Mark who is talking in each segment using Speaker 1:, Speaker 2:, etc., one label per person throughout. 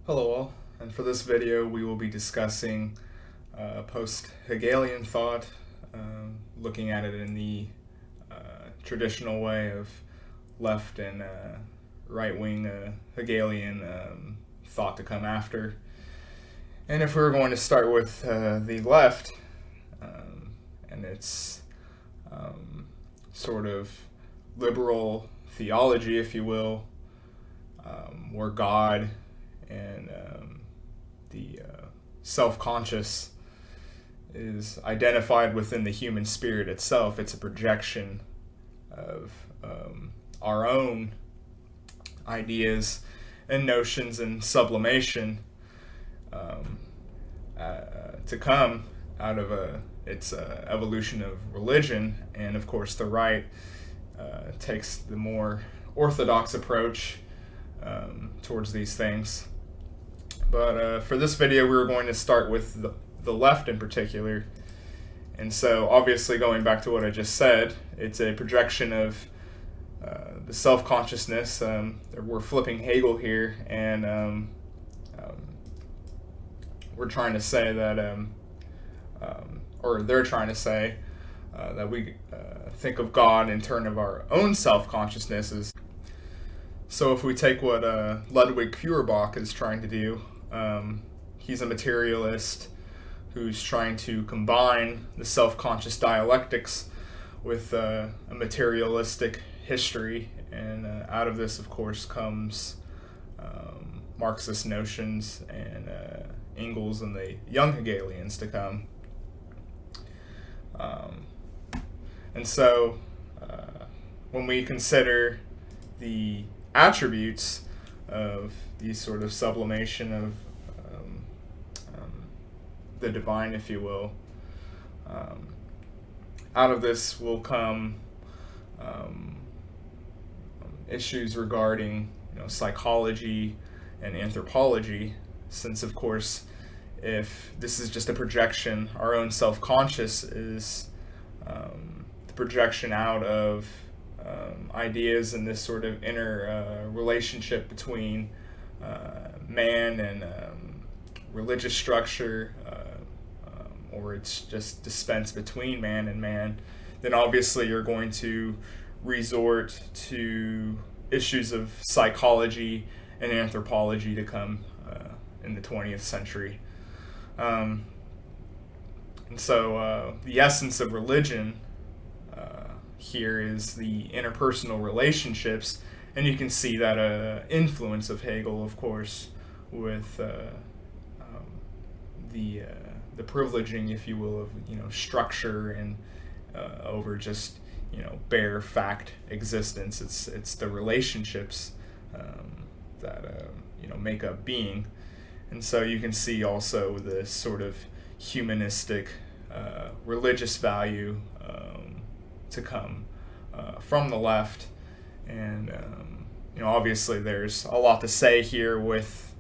Speaker 1: Hello all, and for this video we will be discussing post-Hegelian thought, looking at it in the traditional way of left and right-wing Hegelian thought to come after. And if we were going to start with the left, and its sort of liberal theology, if you will, where God and the self-conscious is identified within the human spirit itself. It's a projection of our own ideas and notions and sublimation to come out of its evolution of religion. And of course the right takes the more orthodox approach towards these things. But for this video, we were going to start with the left in particular. And so, obviously, going back to what I just said, it's a projection of the self-consciousness. We're flipping Hegel here, and we're trying to say that, or they're trying to say that we think of God in terms of our own self-consciousnesses. So if we take what Ludwig Feuerbach is trying to do, he's a materialist who's trying to combine the self-conscious dialectics with a materialistic history, and out of this, of course, comes Marxist notions and Engels and the Young Hegelians to come. And so when we consider the attributes of these sort of sublimation of the divine, if you will, out of this will come issues regarding psychology and anthropology, since of course if this is just a projection, our own self-conscious is the projection out of ideas and this sort of inner relationship between man and religious structure, or it's just dispensed between man and man, then obviously you're going to resort to issues of psychology and anthropology to come in the 20th century. And so the essence of religion here is the interpersonal relationships, and you can see that influence of Hegel, of course, with the privileging, if you will, of structure and over just bare fact existence. It's the relationships that make up being, and so you can see also this sort of humanistic religious value to come from the left. And obviously there's a lot to say here with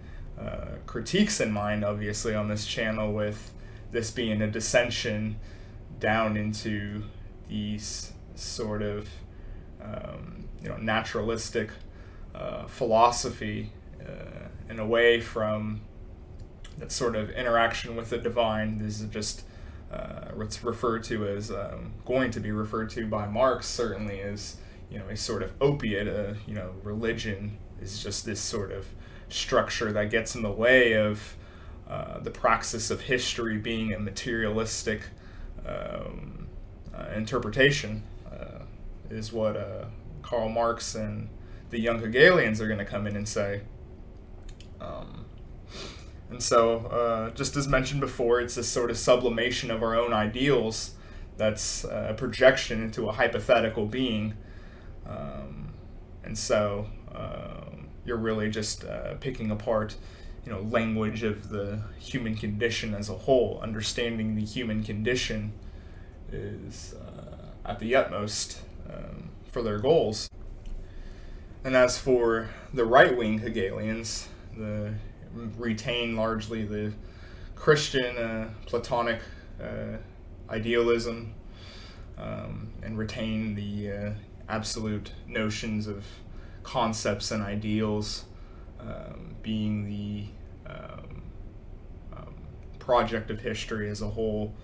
Speaker 1: critiques in mind, obviously, on this channel, with this being a dissension down into these sort of naturalistic philosophy and away from that sort of interaction with the divine. This is just what's referred to as, going to be referred to by Marx certainly as, a sort of opiate. Religion is just this sort of structure that gets in the way of the praxis of history being a materialistic interpretation, is what Karl Marx and the Young Hegelians are going to come in and say. And so, just as mentioned before, it's this sort of sublimation of our own ideals that's a projection into a hypothetical being. And so, you're really just picking apart, language of the human condition as a whole. Understanding the human condition is at the utmost for their goals. And as for the right-wing Hegelians, retain largely the Christian Platonic idealism, and retain the absolute notions of concepts and ideals being the project of history as a whole.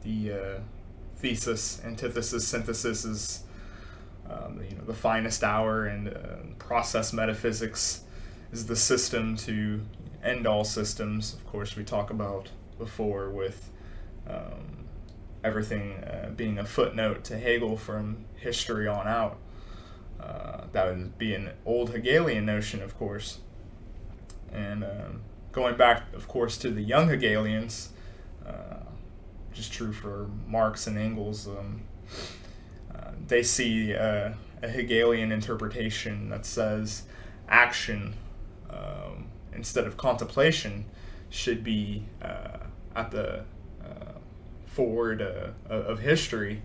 Speaker 1: The thesis, antithesis, synthesis is the finest hour, and process metaphysics is the system to end all systems. Of course, we talk about before with everything being a footnote to Hegel from history on out. That would be an old Hegelian notion, of course. And going back, of course, to the Young Hegelians, which is true for Marx and Engels, they see a Hegelian interpretation that says action instead of contemplation should be at the forward of history.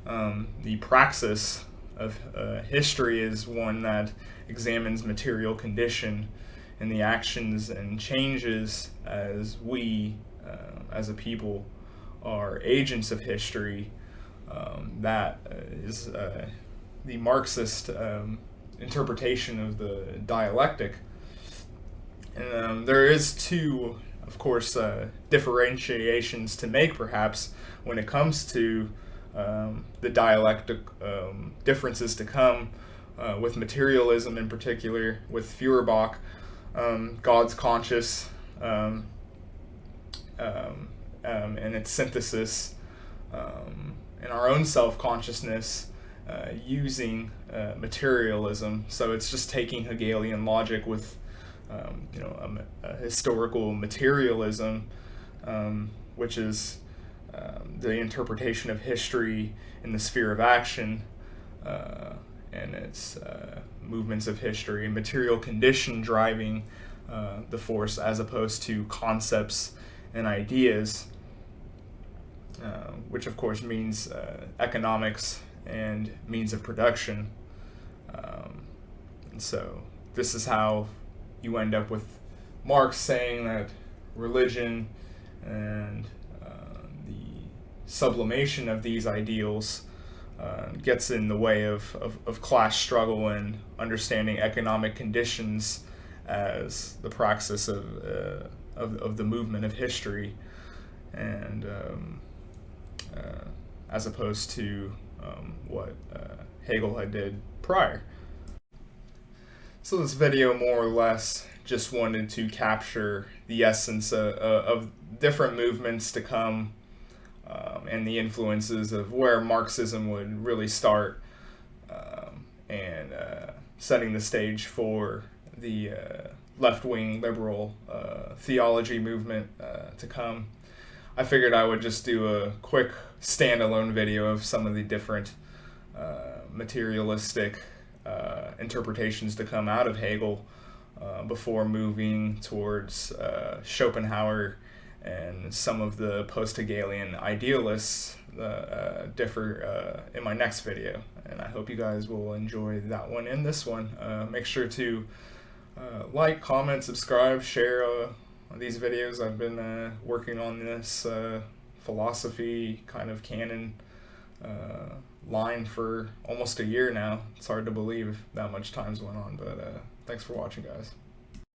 Speaker 1: The praxis of history is one that examines material condition and the actions and changes as we, as a people, are agents of history. That is the Marxist interpretation of the dialectic. And there is two, of course, differentiations to make, perhaps, when it comes to the dialectic differences to come with materialism in particular, with Feuerbach, God's conscious and its synthesis, and our own self-consciousness using materialism. So it's just taking Hegelian logic with a historical materialism, which is the interpretation of history in the sphere of action and its movements of history, material condition driving the force, as opposed to concepts and ideas, which of course means economics and means of production. And so this is how you end up with Marx saying that religion and the sublimation of these ideals gets in the way of class struggle and understanding economic conditions as the praxis of the movement of history, and as opposed to what Hegel had did prior. So this video more or less just wanted to capture the essence of different movements to come, and the influences of where Marxism would really start, and setting the stage for the left-wing liberal theology movement to come. I figured I would just do a quick standalone video of some of the different materialistic interpretations to come out of Hegel before moving towards Schopenhauer and some of the post-Hegelian idealists differ in my next video. And I hope you guys will enjoy that one and this one. Make sure to like, comment, subscribe, share these videos. I've been working on this philosophy kind of canon line for almost a year now. It's hard to believe that much time's went on, but thanks for watching, guys.